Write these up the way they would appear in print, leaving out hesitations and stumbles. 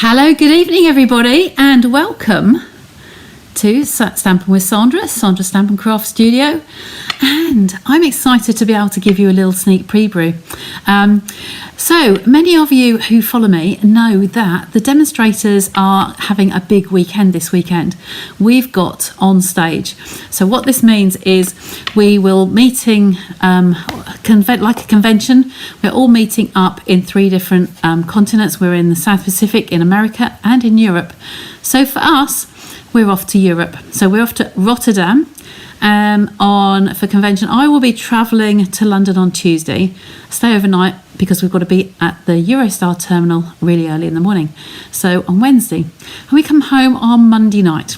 Hello, good evening everybody, and welcome to Stampin' with Sandra Stampin' Craft Studio. And I'm excited to be able to give you a little sneak preview. So many of you who follow me know that the demonstrators are having a big weekend this weekend. We've got on stage. So what this means is we will meeting like a convention. We're all meeting up in 3 different continents. We're in the South Pacific, in America and in Europe. So for us, we're off to Europe. So we're off to Rotterdam for convention. I will be travelling to London on Tuesday, stay overnight because we've got to be at the Eurostar terminal really early in the morning. So on Wednesday, and we come home on Monday night.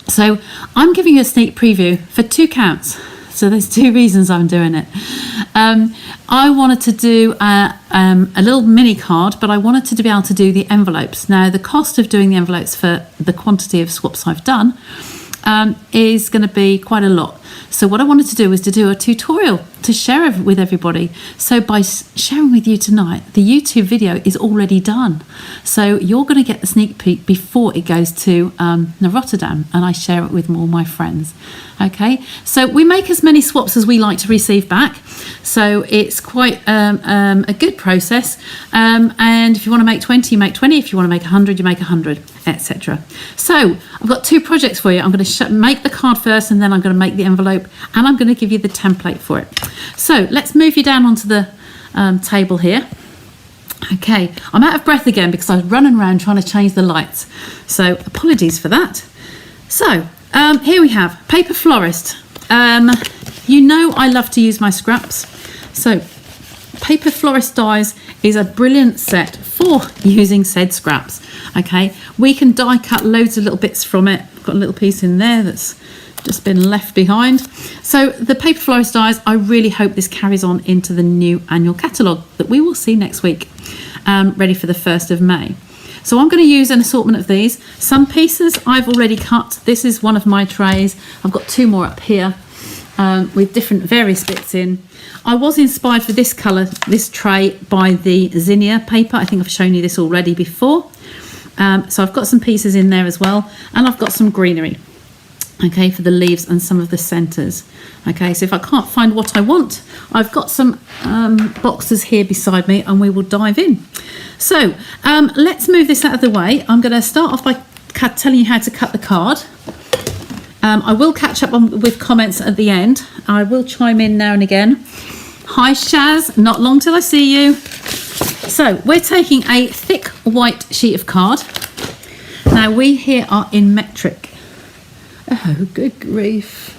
So I'm giving you a sneak preview for 2 counts. So there's 2 reasons I'm doing it. I wanted to do a little mini card, but I wanted to be able to do the envelopes. Now, the cost of doing the envelopes for the quantity of swaps I've done is going to be quite a lot. So what I wanted to do was to do a tutorial to share with everybody. So by sharing with you tonight, the YouTube video is already done. So you're going to get the sneak peek before it goes to Rotterdam, and I share it with all my friends. Okay, so we make as many swaps as we like to receive back. So it's quite a good process. And if you want to make 20, you make 20. If you want to make 100, you make 100, etc. So I've got 2 projects for you. I'm going to make the card first, and then I'm going to make the envelope, and I'm going to give you the template for it. So let's move you down onto the table here. Okay, I'm out of breath again because I was running around trying to change the lights. So apologies for that. So here we have Paper Florist. You know I love to use my scraps. So Paper Florist dies is a brilliant set for using said scraps. Okay, we can die cut loads of little bits from it. I've got a little piece in there that's just been left behind. So the Paper Florist dies, I really hope this carries on into the new annual catalogue that we will see next week, ready for the 1st of May. So I'm going to use an assortment of these. Some pieces I've already cut. This is one of my trays. I've got 2 more up here with different various bits in. I was inspired for this colour, this tray, by the zinnia paper. I think I've shown you this already before. So I've got some pieces in there as well, and I've got some greenery. Okay, for the leaves and some of the centres. Okay, so if I can't find what I want, I've got some boxes here beside me, and we will dive in. So let's move this out of the way. I'm going to start off by telling you how to cut the card. I will catch up with comments at the end. I will chime in now and again. Hi Shaz, not long till I see you. So we're taking a thick white sheet of card. Now we here are in metric. Oh, good grief.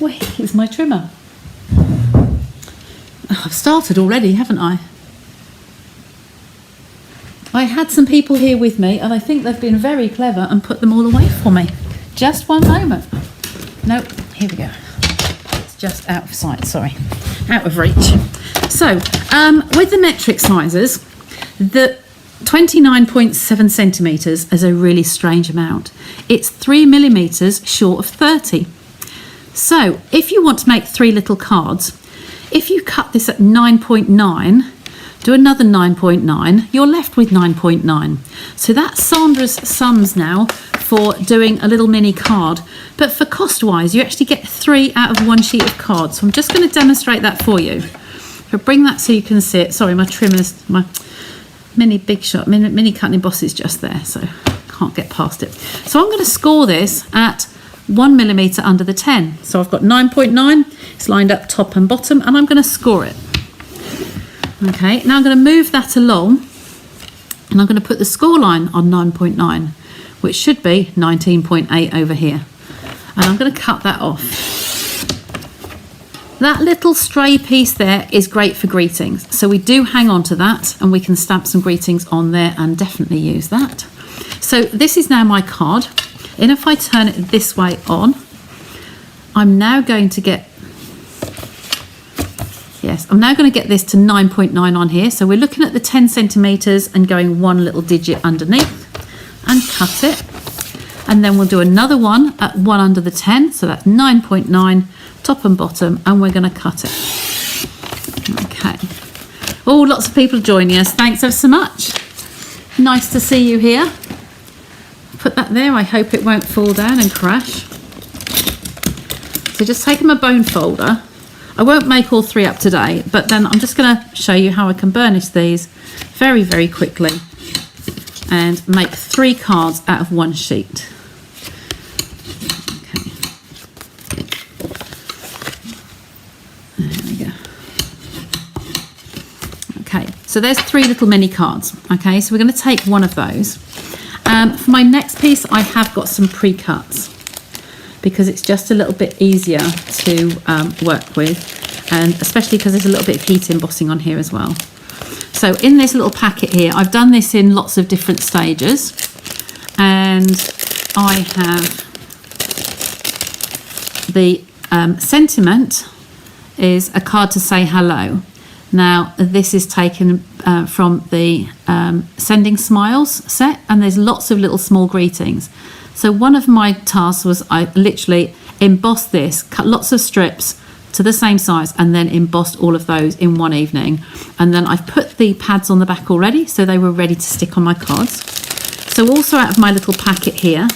Where's my trimmer? Oh, I've started already, haven't I? I had some people here with me, and I think they've been very clever and put them all away for me. Just one moment. Nope, here we go. It's just out of sight, sorry. Out of reach. So, with the metric sizes, the 29.7 centimetres is a really strange amount. It's 3 millimetres short of 30. So if you want to make 3 little cards, if you cut this at 9.9, do another 9.9, you're left with 9.9. So that's Sandra's sums now for doing a little mini card. But for cost wise, you actually get 3 out of 1 sheet of cards. So I'm just going to demonstrate that for you. I'll bring that so you can see it. Sorry, my trimmer's, my mini cut and emboss is just there, so can't get past it. So I'm going to score this at 1 millimetre under the 10. So I've got 9.9, it's lined up top and bottom, and I'm going to score it. Okay, now I'm going to move that along, and I'm going to put the score line on 9.9, which should be 19.8 over here. And I'm going to cut that off. That little stray piece there is great for greetings. So we do hang on to that, and we can stamp some greetings on there and definitely use that. So this is now my card. And if I turn it this way on, I'm now going to get, I'm now going to get this to 9.9 on here. So we're looking at the 10 centimetres and going 1 little digit underneath and cut it. And then we'll do another one at 1 under the 10. So that's 9.9. Top and bottom, and we're going to cut it. Okay. Oh, lots of people joining us. Thanks ever so much. nice to see you here. Put that there. I hope it won't fall down and crash. So just taking my bone folder. I won't make all 3 up today, but then I'm just going to show you how I can burnish these very, very quickly and make 3 cards out of 1 sheet. Okay. There we go. Okay, so there's 3 little mini cards. Okay, so we're going to take one of those. For my next piece, I have got some pre-cuts, because it's just a little bit easier to work with, and especially because there's a little bit of heat embossing on here as well. So in this little packet here, I've done this in lots of different stages, and I have the sentiment is a card to say hello. Now this is taken from the Sending Smiles set, and there's lots of little small greetings. So one of my tasks was I literally embossed this, cut lots of strips to the same size, and then embossed all of those in one evening. And then I've put the pads on the back already, so they were ready to stick on my cards. So also out of my little packet here,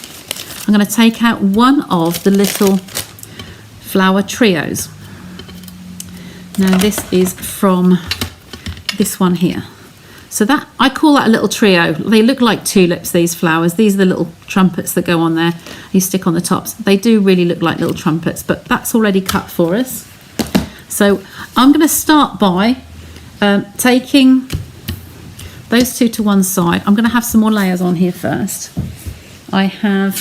I'm going to take out one of the little flower trios. Now this is from this one here. So that, I call that a little trio. They look like tulips, these flowers. These are the little trumpets that go on there. You stick on the tops. They do really look like little trumpets, but that's already cut for us. So I'm going to start by taking those 2 to one side. I'm going to have some more layers on here first. I have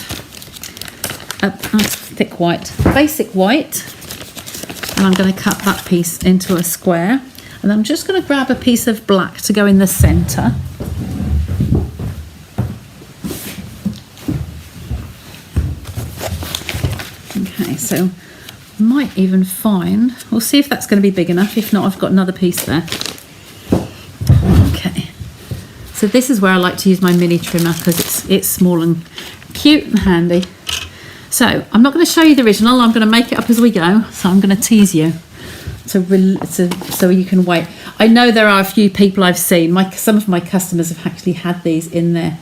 a thick white, basic white, and I'm going to cut that piece into a square. And I'm just going to grab a piece of black to go in the centre. Okay, so I might even find, we'll see if that's going to be big enough. If not, I've got another piece there. Okay, so this is where I like to use my mini trimmer, because it's small and cute and handy. So I'm not going to show you the original. I'm going to make it up as we go. So I'm going to tease you. So you can wait. I know there are a few people I've seen. Some of my customers have actually had these in their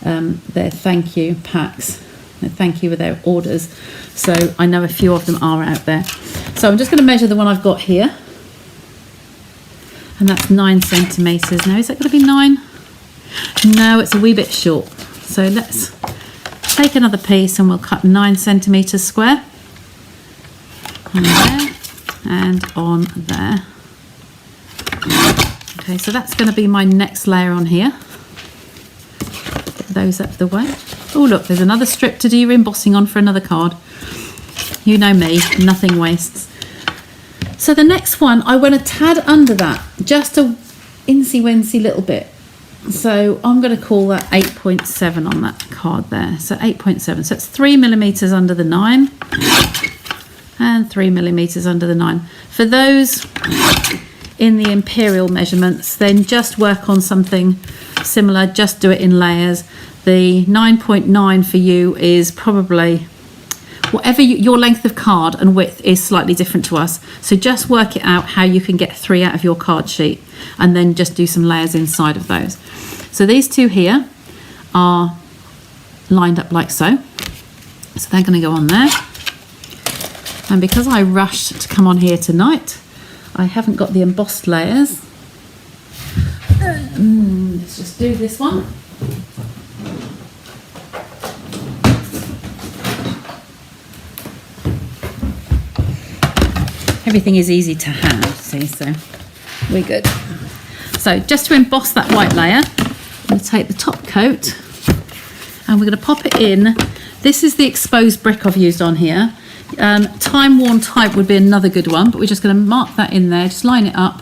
thank you packs. Thank you with their orders. So I know a few of them are out there. So I'm just going to measure the one I've got here, and that's 9 centimeters. Now is that going to be 9? No, it's a wee bit short. So let's take another piece and we'll cut 9 centimeters square. On there. And on there. Okay, so that's going to be my next layer on here. Get those up the way. Oh look, there's another strip to do your embossing on for another card. You know me, nothing wastes. So the next one, I want to tad under that, just a insy-wincy little bit. So I'm going to call that 8.7 on that card there. So 8.7, so it's 3 millimeters under the 9. And 3 millimeters under the 9. For those in the imperial measurements, then just work on something similar, just do it in layers. The 9.9 for you is probably whatever your length of card and width is slightly different to us. So just work it out how you can get 3 out of your card sheet, and then just do some layers inside of those. So these 2 here are lined up like so. So they're going to go on there. And because I rushed to come on here tonight, I haven't got the embossed layers. Let's just do this one. Everything is easy to hand, see, so we're good. So just to emboss that white layer, I'm going to take the top coat and we're going to pop it in. This is the exposed brick I've used on here. Time worn type would be another good one, but we're just going to mark that in there, just line it up,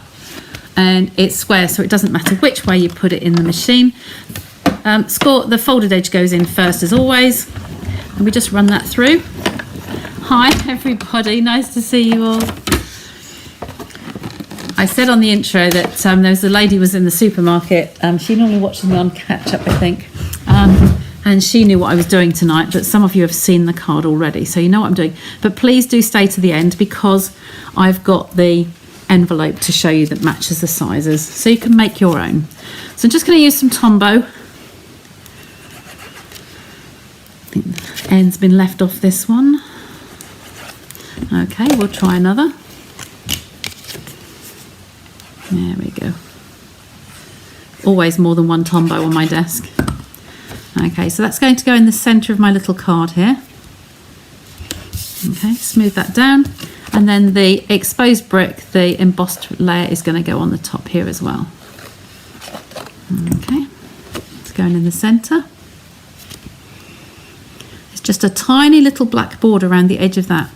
and it's square, so it doesn't matter which way you put it in the machine. The folded edge goes in first as always, and we just run that through. Hi everybody, nice to see you all. I said on the intro that there was a lady was in the supermarket. She normally watches me on catch up, I think. And she knew what I was doing tonight, but some of you have seen the card already, so you know what I'm doing. But please do stay to the end, because I've got the envelope to show you that matches the sizes, so you can make your own. So I'm just going to use some Tombow think the end's been left off this one. Okay, we'll try another. There we go. Always more than one tombow on my desk. Okay, so that's going to go in the centre of my little card here. Okay, smooth that down. And then the exposed brick, the embossed layer, is going to go on the top here as well. Okay, it's going in the centre. It's just a tiny little black border around the edge of that.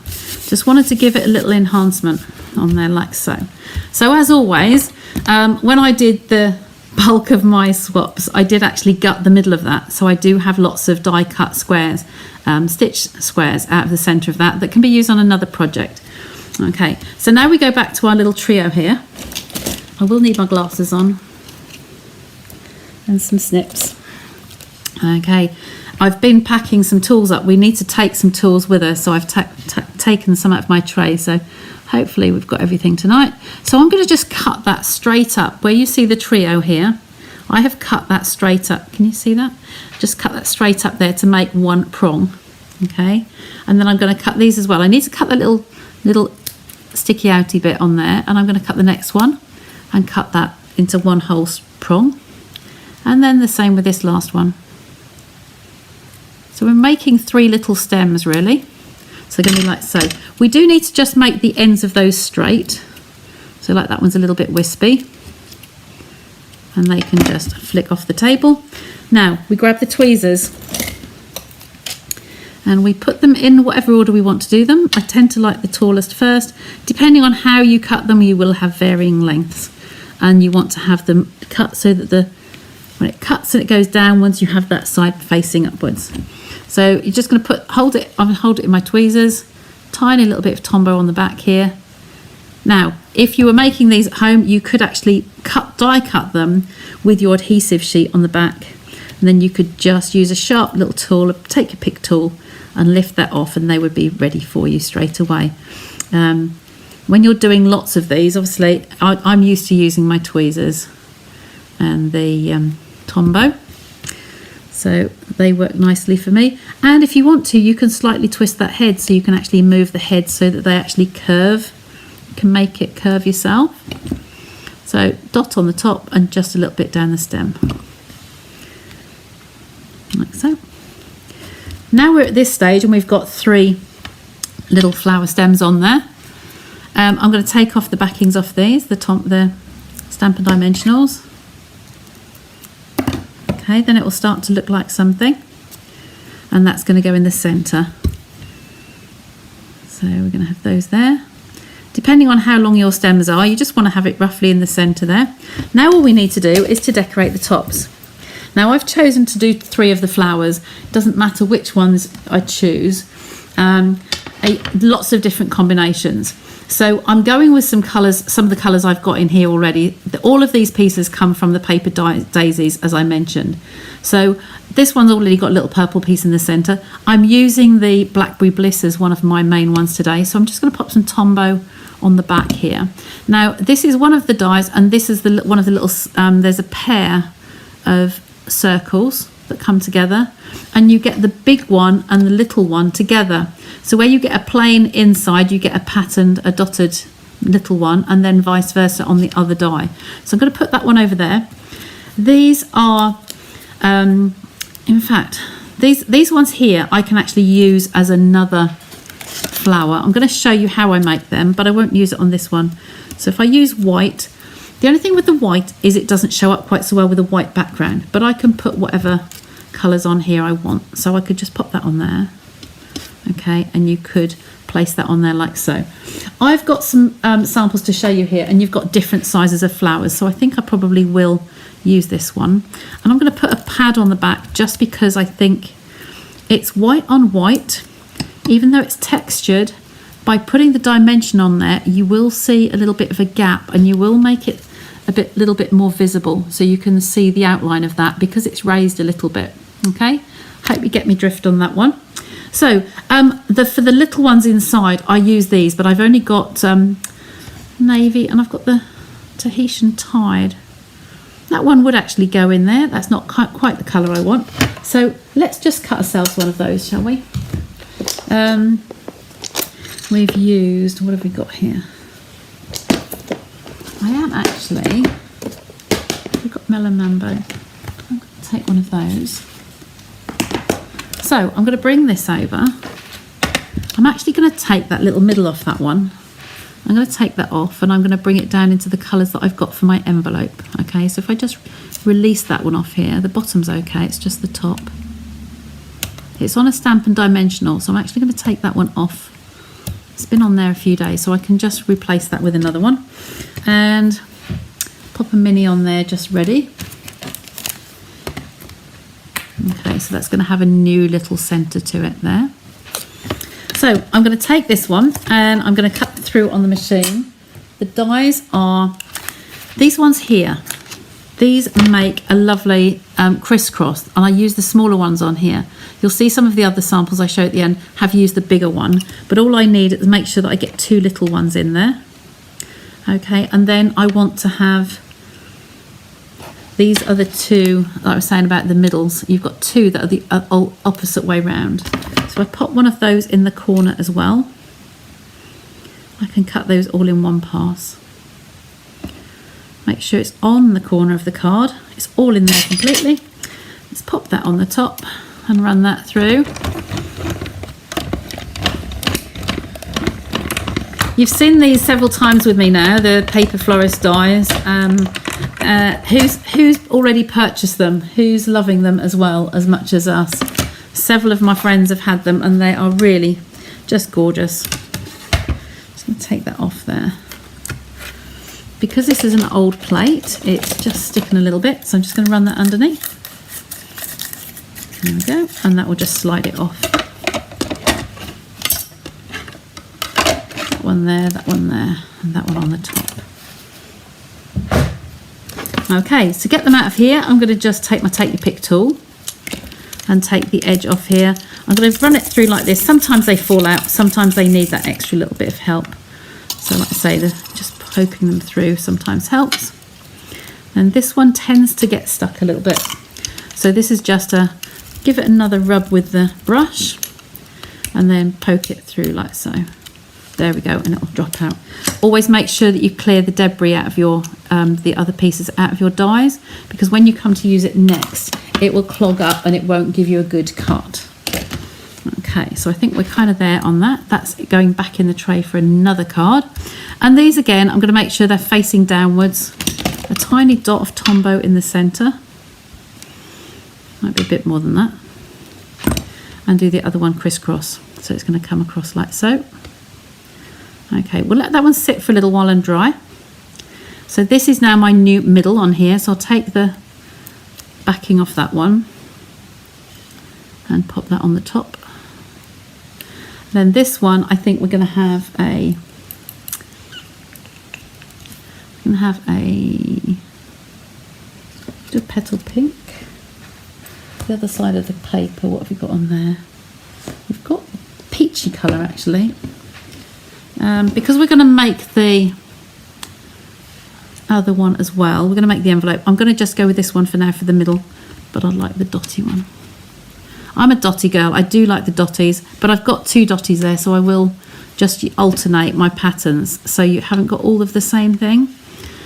Just wanted to give it a little enhancement on there like so. So as always, when I did the bulk of my swaps, I did actually gut the middle of that. So I do have lots of die cut squares, stitch squares out of the centre of that can be used on another project. Okay, so now we go back to our little trio here. I will need my glasses on and some snips. Okay, I've been packing some tools up. We need to take some tools with us, so I've taken some out of my tray, so hopefully we've got everything tonight. So I'm going to just cut that straight up. Where you see the trio here, I have cut that straight up. Can you see that? Just cut that straight up there to make one prong. Okay, and then I'm going to cut these as well. I need to cut the little sticky outy bit on there, and I'm going to cut the next one and cut that into one whole prong, and then the same with this last one. So we're making 3 little stems really. So they're going to be like so. We do need to just make the ends of those straight. So like that one's a little bit wispy. And they can just flick off the table. Now we grab the tweezers and we put them in whatever order we want to do them. I tend to like the tallest first. Depending on how you cut them, you will have varying lengths. And you want to have them cut so that when it cuts and it goes downwards, you have that side facing upwards. So you're just going to hold it in my tweezers, tiny little bit of tombow on the back here. Now, if you were making these at home, you could actually die cut them with your adhesive sheet on the back. And then you could just use a sharp little tool, take your pick tool and lift that off, and they would be ready for you straight away. When you're doing lots of these, obviously, I'm used to using my tweezers and the tombow. So they work nicely for me. And if you want to, you can slightly twist that head, so you can actually move the head so that they actually curve. You can make it curve yourself. So dot on the top and just a little bit down the stem. Like so. Now we're at this stage and we've got 3 little flower stems on there. I'm going to take off the backings off these, the Stampin' Dimensionals. Okay, then it will start to look like something, and that's going to go in the centre. So we're going to have those there. Depending on how long your stems are, you just want to have it roughly in the centre there. Now all we need to do is to decorate the tops. Now I've chosen to do 3 of the flowers. It doesn't matter which ones I choose. Lots of different combinations. So I'm going with some colours, some of the colours I've got in here already. All of these pieces come from the paper daisies, as I mentioned. So this one's already got a little purple piece in the centre. I'm using the Blackberry Bliss as one of my main ones today. So I'm just going to pop some tombow on the back here. Now this is one of the dies, and this is one of the little, there's a pair of circles that come together, and you get the big one and the little one together. So where you get a plain inside, you get a patterned, a dotted little one, and then vice versa on the other die. So I'm going to put that one over there. These are, in fact, these ones here I can actually use as another flower. I'm going to show you how I make them, but I won't use it on this one. So if I use white, the only thing with the white is it doesn't show up quite so well with a white background, but I can put whatever colours on here I want. So I could just pop that on there. Okay, and you could place that on there like so. I've got some samples to show you here, and you've got different sizes of flowers, so I think I probably will use this one. And I'm going to put a pad on the back just because I think it's white on white, even though it's textured. By putting the dimension on there, you will see a little bit of a gap, and you will make it little bit more visible, so you can see the outline of that because it's raised a little bit. Okay, hope you get me drift on that one. So for the little ones inside, I use these, but I've only got navy, and I've got the Tahitian Tide. That one would actually go in there. That's not quite the colour I want. So let's just cut ourselves one of those, shall we? We've used, what have we got here? I am actually, we've got Melon Mambo. I'm going to take one of those. So I'm going to bring this over. I'm actually going to take that little middle off that one. I'm going to take that off and I'm going to bring it down into the colours that I've got for my envelope. Okay, so if I just release that one off here, the bottom's okay, it's just the top. It's on a Stampin' Dimensional, so I'm actually going to take that one off. It's been on there a few days, so I can just replace that with another one. And pop a mini on there just ready. Okay, so that's going to have a new little centre to it there. So I'm going to take this one and I'm going to cut through on the machine. The dies are these ones here. These make a lovely crisscross, and I use the smaller ones on here. You'll see some of the other samples I show at the end have used the bigger one, but all I need is make sure that I get 2 little ones in there. Okay, and then I want to have these other 2 that I was saying about the middles. You've got 2 that are the opposite way round. So I pop one of those in the corner as well. I can cut those all in one pass. Make sure it's on the corner of the card. It's all in there completely. Let's pop that on the top and run that through. You've seen these several times with me now, the paper florist dies. Who's already purchased them? Who's loving them as well as much as us? Several of my friends have had them and they are really just gorgeous. Just going to take that off there. Because this is an old plate, it's just sticking a little bit, so I'm just going to run that underneath. There we go, and that will just slide it off. That one there, and that one on the top. Okay, to get them out of here, I'm going to just take my Take Your Pick tool and take the edge off here. I'm going to run it through like this. Sometimes they fall out, sometimes they need that extra little bit of help. So like I say, just poking them through sometimes helps. And this one tends to get stuck a little bit. So this is just give it another rub with the brush and then poke it through like so. There we go, and it'll drop out. Always make sure that you clear the debris out of your, the other pieces out of your dies, because when you come to use it next, it will clog up and it won't give you a good cut. Okay, so I think we're kind of there on that. That's going back in the tray for another card. And these again, I'm going to make sure they're facing downwards. A tiny dot of Tombow in the centre. Might be a bit more than that. And do the other one crisscross. So it's going to come across like so. Okay, we'll let that one sit for a little while and dry. So this is now my new middle on here. So I'll take the backing off that one and pop that on the top. Then this one, I think we're going to have a do a petal pink. The other side of the paper, what have we got on there? We've got peachy colour actually. Because we're going to make the other one as well, we're going to make the envelope. I'm going to just go with this one for now for the middle, but I like the dotty one. I'm a dotty girl, I do like the dotties, but I've got 2 dotties there, so I will just alternate my patterns so you haven't got all of the same thing.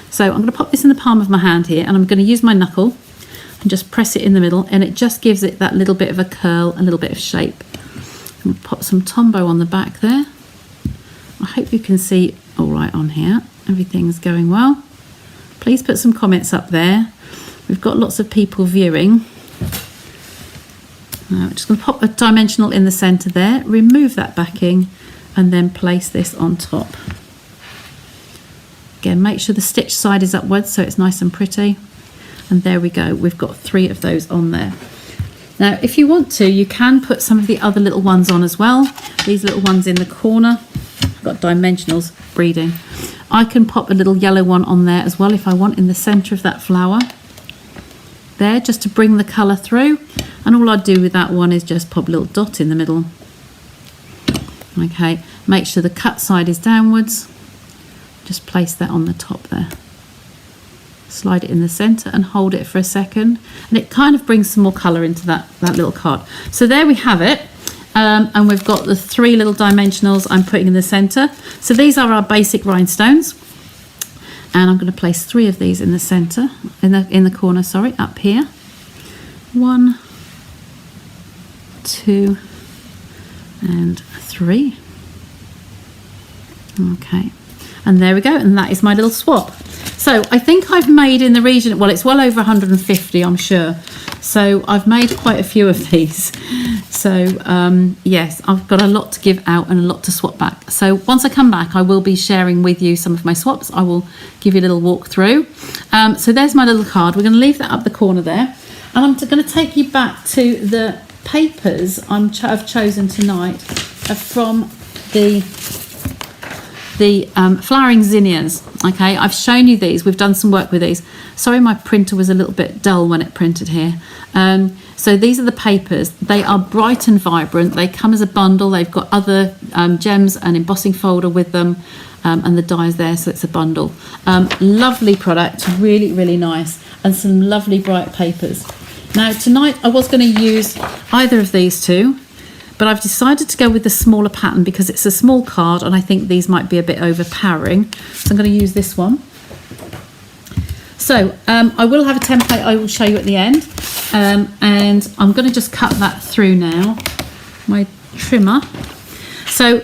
So I'm going to pop this in the palm of my hand here, and I'm going to use my knuckle and just press it in the middle, and it just gives it that little bit of a curl, a little bit of shape. I'm going to pop some Tombow on the back there. I hope you can see all right on here. Everything's going well. Please put some comments up there. We've got lots of people viewing. Now, I'm just going to pop a dimensional in the centre there, remove that backing, and then place this on top. Again, make sure the stitch side is upwards so it's nice and pretty. And there we go, we've got 3 of those on there. Now, if you want to, you can put some of the other little ones on as well. These little ones in the corner. I've got dimensionals breeding. I can pop a little yellow one on there as well if I want, in the centre of that flower. There, just to bring the colour through. And all I'd do with that one is just pop a little dot in the middle. Okay, make sure the cut side is downwards. Just place that on the top there. slide it in the center and hold it for a second, and it kind of brings some more color into that little card. So there we have it. And we've got the 3 little dimensionals I'm putting in the center. So these are our basic rhinestones, and I'm going to place 3 of these in the center, in the corner, sorry, up here. 1, 2 and 3. Okay, and there we go, and that is my little swap. So I think I've made in the region, well, it's well over 150, I'm sure. So I've made quite a few of these. So yes, I've got a lot to give out and a lot to swap back. So once I come back, I will be sharing with you some of my swaps. I will give you a little walk through. So there's my little card. We're going to leave that up the corner there. And I'm going to take you back to the papers I've chosen tonight from the flowering zinnias. Okay, I've shown you these. We've done some work with these. Sorry, my printer was a little bit dull when it printed here. So these are the papers. They are bright and vibrant. They come as a bundle. They've got other gems and embossing folder with them, and the dies there, so it's a bundle. Lovely product, really, really nice, and some lovely bright papers. Now tonight I was going to use either of these two, but I've decided to go with the smaller pattern because it's a small card and I think these might be a bit overpowering. So I'm going to use this one. So I will have a template I will show you at the end, and I'm going to just cut that through now, my trimmer. So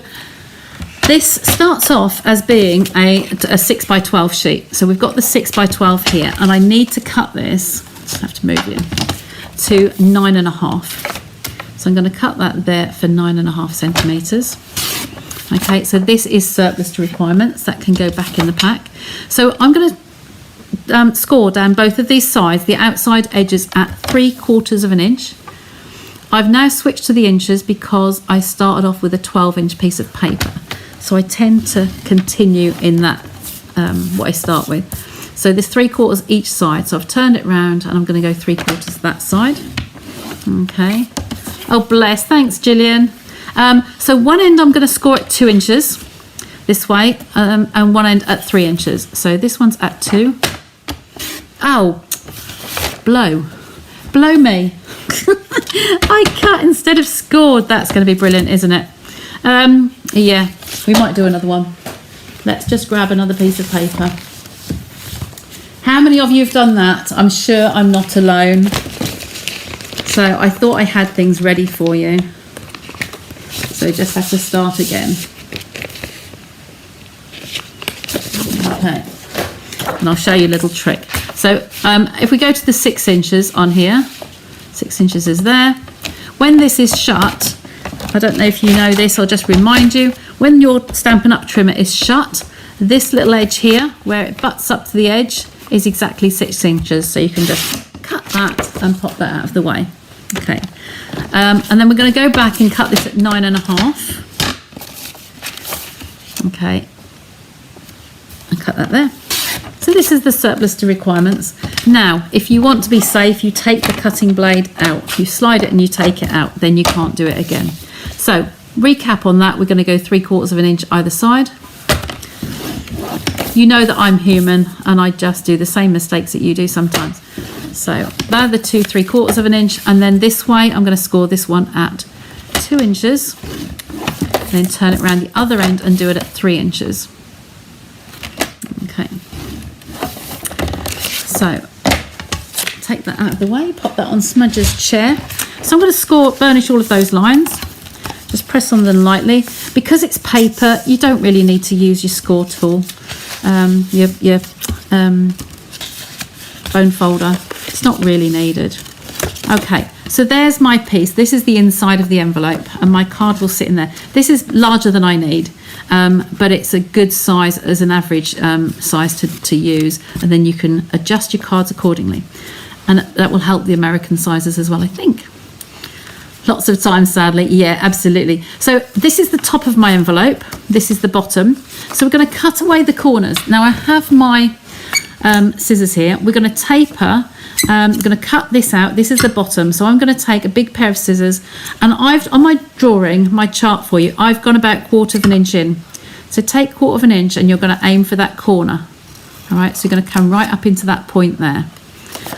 this starts off as being a 6x12 sheet. So we've got the 6x12 here, and I need to cut this, I have to move you, to 9.5. So I'm going to cut that there for 9.5 centimetres. Okay, so this is surplus to requirements. That can go back in the pack. So I'm going to score down both of these sides, the outside edges at 3/4 of an inch. I've now switched to the inches because I started off with a 12-inch piece of paper. So I tend to continue in that, what I start with. So there's 3/4 each side. So I've turned it round and I'm going to go 3/4 that side. Okay. Oh, bless. Thanks, Gillian. So one end I'm going to score at 2 inches this way, and one end at 3 inches. So this one's at 2. Oh, blow me. I cut instead of scored. That's going to be brilliant, isn't it? Yeah, we might do another one. Let's just grab another piece of paper. How many of you have done that? I'm sure I'm not alone. So I thought I had things ready for you. So just have to start again. Okay. And I'll show you a little trick. So if we go to the 6 inches on here, 6 inches is there. When this is shut, I don't know if you know this, I'll just remind you, when your Stampin' Up trimmer is shut, this little edge here, where it butts up to the edge, is exactly 6 inches. So you can just cut that and pop that out of the way. Okay. And then we're going to go back and cut this at 9.5. Okay. And cut that there. So this is the surplus to requirements. Now, if you want to be safe, you take the cutting blade out. You slide it and you take it out, then you can't do it again. So, recap on that, we're going to go 3/4 of an inch either side. You know that I'm human and I just do the same mistakes that you do sometimes. So, they're the 2 3/4 of an inch, and then this way I'm going to score this one at 2 inches. Then turn it around the other end and do it at 3 inches. Okay. So, take that out of the way, pop that on Smudge's chair. So I'm going to burnish all of those lines. Just press on them lightly. Because it's paper, you don't really need to use your score tool, your bone folder. It's not really needed. Okay, so there's my piece. This is the inside of the envelope, and my card will sit in there. This is larger than I need, but it's a good size as an average size to use, and then you can adjust your cards accordingly. And that will help the American sizes as well, I think. Lots of times, sadly. Yeah, absolutely. So this is the top of my envelope. This is the bottom. So we're going to cut away the corners. Now I have my scissors here. We're going to taper. I'm going to cut this out. This is the bottom. So I'm going to take a big pair of scissors, and I've, on my drawing, my chart for you, I've gone about 1/4 of an inch in. So take 1/4 of an inch and you're going to aim for that corner. All right, so you're going to come right up into that point there.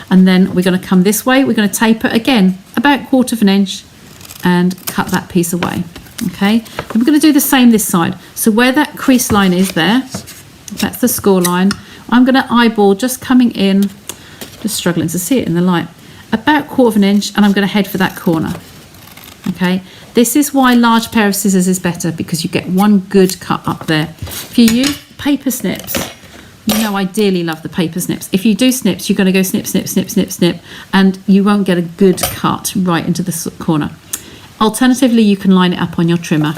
And then we're going to come this way. We're going to taper again, about 1/4 of an inch, and cut that piece away. Okay, then we're going to do the same this side. So where that crease line is there, that's the score line. I'm going to eyeball just coming in, just struggling to see it in the light, about 1/4 of an inch, and I'm going to head for that corner. Okay, this is why large pair of scissors is better, because you get one good cut up there. If you use paper snips, you know I dearly love the paper snips. If you do snips, you're going to go snip, snip, snip, snip, snip, and you won't get a good cut right into the corner. Alternatively, you can line it up on your trimmer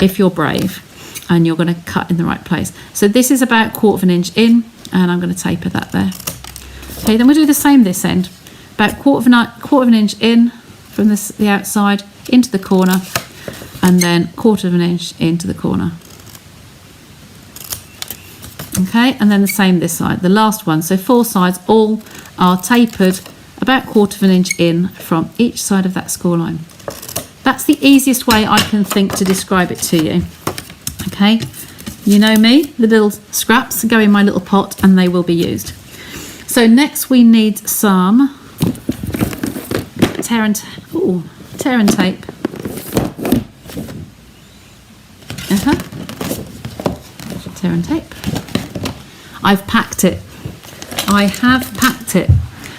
if you're brave and you're going to cut in the right place. So this is about 1/4 of an inch in, and I'm going to taper that there. Okay, then we'll do the same this end. About 1/4 of an inch in from the outside into the corner, and then 1/4 of an inch into the corner. Okay, and then the same this side, the last one. So 4 sides all are tapered about 1/4 of an inch in from each side of that score line. That's the easiest way I can think to describe it to you. Okay, you know me, the little scraps go in my little pot and they will be used. So next we need some tear and tape. Tear and tape. I've packed it. I have packed it,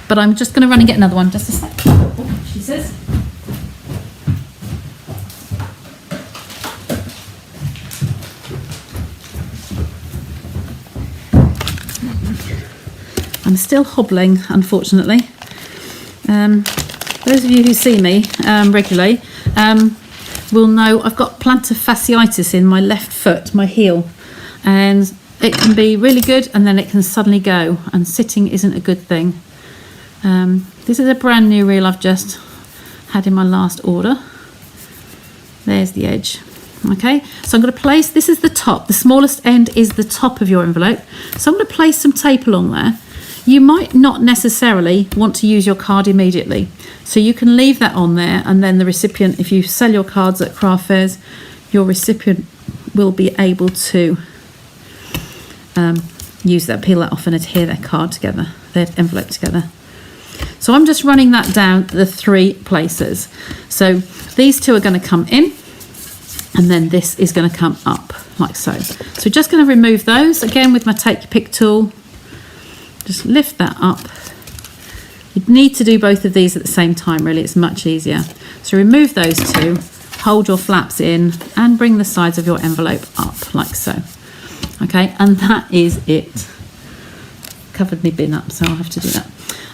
but I'm just going to run and get another one. Just a sec. Oh, she says. I'm still hobbling, unfortunately. Those of you who see me regularly will know I've got plantar fasciitis in my left foot, my heel, and it can be really good and then it can suddenly go, and sitting isn't a good thing. This is a brand new reel I've just had in my last order. There's the edge. Okay, so I'm going to place, this is the top, the smallest end is the top of your envelope, so I'm going to place some tape along there. You might not necessarily want to use your card immediately, so you can leave that on there, and then the recipient, if you sell your cards at craft fairs, your recipient will be able to use that, peel that off and adhere their card together, their envelope together. So I'm just running that down the 3 places. So these 2 are going to come in, and then this is going to come up like so. So we're just going to remove those again with my take your pick tool. Just lift that up. You need to do both of these at the same time, really, it's much easier. So remove those 2, hold your flaps in, and bring the sides of your envelope up like so. Okay, and that is it. Covered my bin up, so I'll have to do that.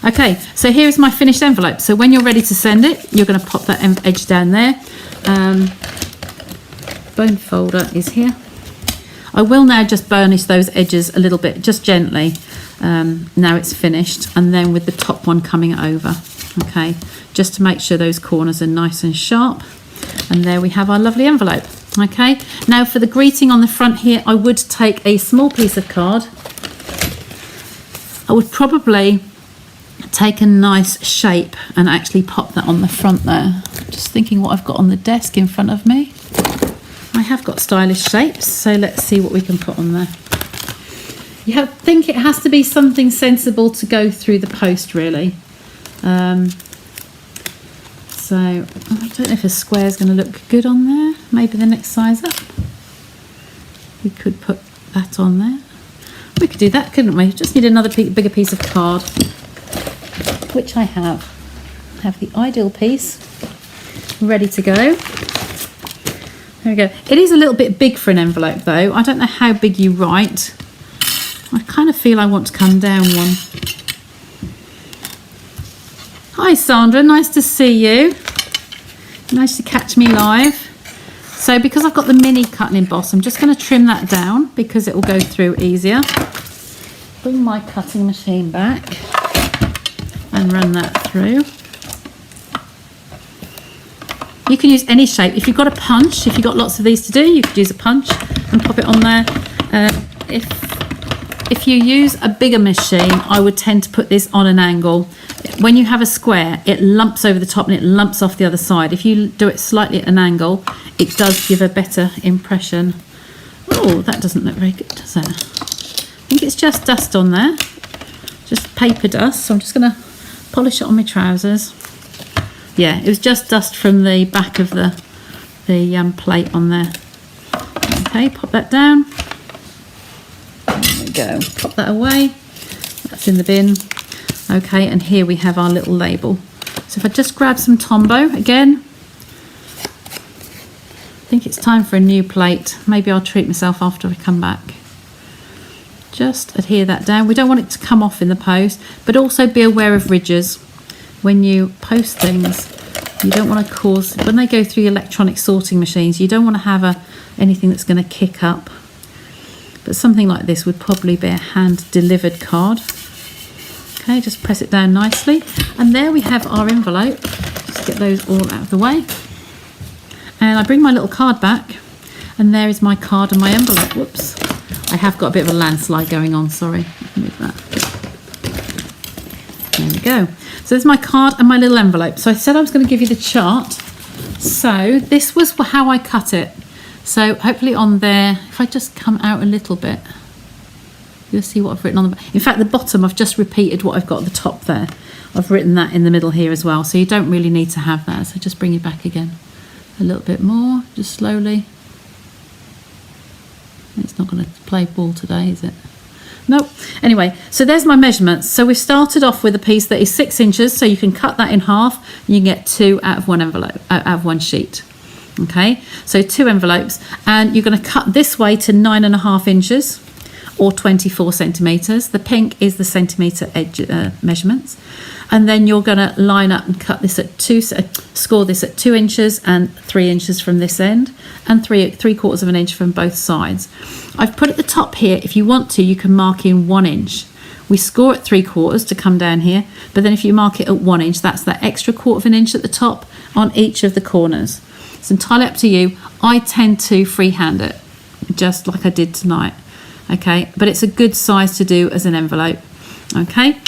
Okay, so here's my finished envelope. So when you're ready to send it, you're going to pop that edge down there. Bone folder is here. I will now just burnish those edges a little bit, just gently. Now it's finished, and then with the top one coming over, okay, just to make sure those corners are nice and sharp. And there we have our lovely envelope. Okay, now for the greeting on the front here, I would take a small piece of card. I would probably take a nice shape and actually pop that on the front there. Just thinking what I've got on the desk in front of me. I have got stylish shapes, so let's see what we can put on there. You think it has to be something sensible to go through the post, really. So I don't know if a square is going to look good on there. Maybe the next size up. We could put that on there. We could do that, couldn't we? Just need another bigger piece of card, which I have. I have the ideal piece ready to go. There we go. It is a little bit big for an envelope, though. I don't know how big you write. I kind of feel I want to come down one. Hi Sandra, nice to see you. Nice to catch me live. So because I've got the mini cut and emboss, I'm just going to trim that down because it will go through easier. Bring my cutting machine back and run that through. You can use any shape. If you've got a punch, if you've got lots of these to do, you could use a punch and pop it on there. If you use a bigger machine, I would tend to put this on an angle. When you have a square, it lumps over the top and it lumps off the other side. If you do it slightly at an angle, it does give a better impression. Oh, that doesn't look very good, does it? I think it's just dust on there, just paper dust. So I'm just going to polish it on my trousers. Yeah, it was just dust from the back of the plate on there. Okay, pop that down. There we go. Pop that away. That's in the bin. Okay, and here we have our little label. So if I just grab some Tombow again, I think it's time for a new plate. Maybe I'll treat myself after I come back. Just adhere that down. We don't want it to come off in the post, but also be aware of ridges. When you post things, you don't want to cause, when they go through electronic sorting machines, you don't want to have anything that's going to kick up. But something like this would probably be a hand delivered card. Okay, just press it down nicely. And there we have our envelope. Just get those all out of the way. And I bring my little card back, and there is my card and my envelope. Whoops. I have got a bit of a landslide going on, sorry. Move that. There we go. So there's my card and my little envelope. So I said I was going to give you the chart. So this was how I cut it. So hopefully on there, if I just come out a little bit, you'll see what I've written on the back. In fact, the bottom, I've just repeated what I've got at the top there. I've written that in the middle here as well. So you don't really need to have that. So just bring it back again a little bit more, just slowly. It's not going to play ball today, is it? Nope. Anyway, so there's my measurements. So we've started off with a piece that is 6 inches, so you can cut that in half and you can get 2 out of one envelope, out of one sheet. Okay, so 2 envelopes, and you're going to cut this way to 9.5 inches or 24 centimeters. The pink is the centimeter edge measurements, and then you're going to line up and cut this at score this at 2 inches and 3 inches from this end, and 3/4 of an inch from both sides. I've put at the top here, if you want to, you can mark in 1 inch. We score at 3/4 to come down here, but then if you mark it at 1 inch, that's that extra 1/4 of an inch at the top on each of the corners. It's entirely up to you. I tend to freehand it, just like I did tonight. Okay, but it's a good size to do as an envelope. Okay,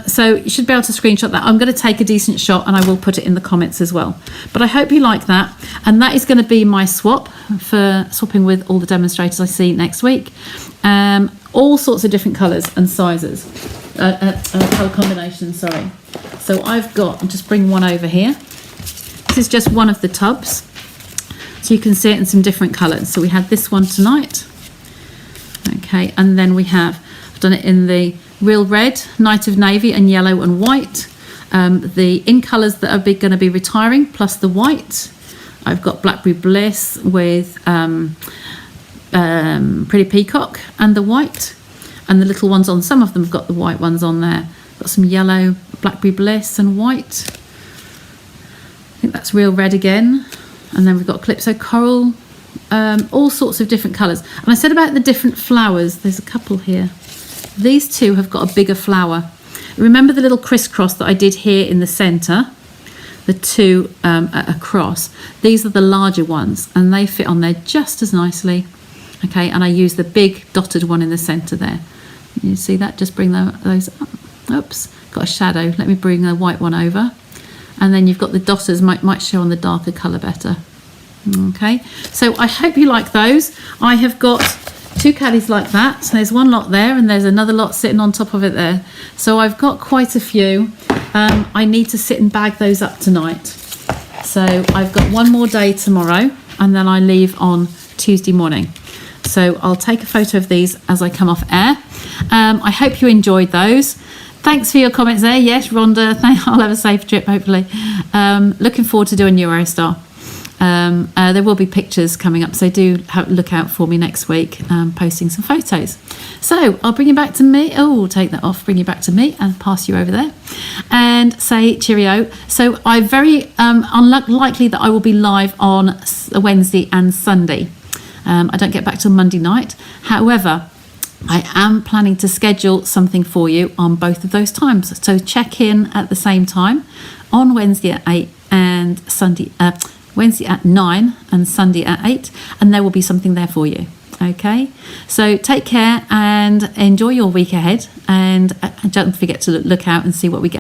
so you should be able to screenshot that. I'm going to take a decent shot and I will put it in the comments as well. But I hope you like that, and that is going to be my swap for swapping with all the demonstrators I see next week. All sorts of different colours and sizes, colour combinations, sorry. So I've got, I'll just bring one over here. This is just one of the tubs, so you can see it in some different colours. So we had this one tonight. Okay, and then we have, I've done it in the real red, night of navy, and yellow and white. The in colours that are going to be retiring, plus the white. I've got Blackberry Bliss with Pretty Peacock and the white. And the little ones on, some of them have got the white ones on there. Got some yellow, Blackberry Bliss and white. I think that's real red again. And then we've got Calypso Coral. All sorts of different colours. And I said about the different flowers, there's a couple here. These two have got a bigger flower. Remember the little crisscross that I did here in the centre? The two across. These are the larger ones, and they fit on there just as nicely. Okay, and I use the big dotted one in the centre there. You see that? Just bring those up. Oops, got a shadow. Let me bring the white one over. And then you've got the dotters, might show on the darker colour better. Okay, so I hope you like those. I have got 2 caddies like that. So there's one lot there, and there's another lot sitting on top of it there. So I've got quite a few. I need to sit and bag those up tonight. So I've got one more day tomorrow, and then I leave on Tuesday morning. So I'll take a photo of these as I come off air. I hope you enjoyed those. Thanks for your comments there. Yes, Rhonda, I'll have a safe trip, hopefully. Looking forward to doing Eurostar. There will be pictures coming up, so do look out for me next week, posting some photos. So I'll bring you back to me. Oh, take that off, bring you back to me and pass you over there and say cheerio. So I'm very unlikely that I will be live on Wednesday and Sunday. I don't get back till Monday night. However, I am planning to schedule something for you on both of those times. So check in at the same time on Wednesday at 8 and Sunday, Wednesday at 9 and Sunday at 8, and there will be something there for you. Okay, so take care and enjoy your week ahead, and don't forget to look out and see what we get.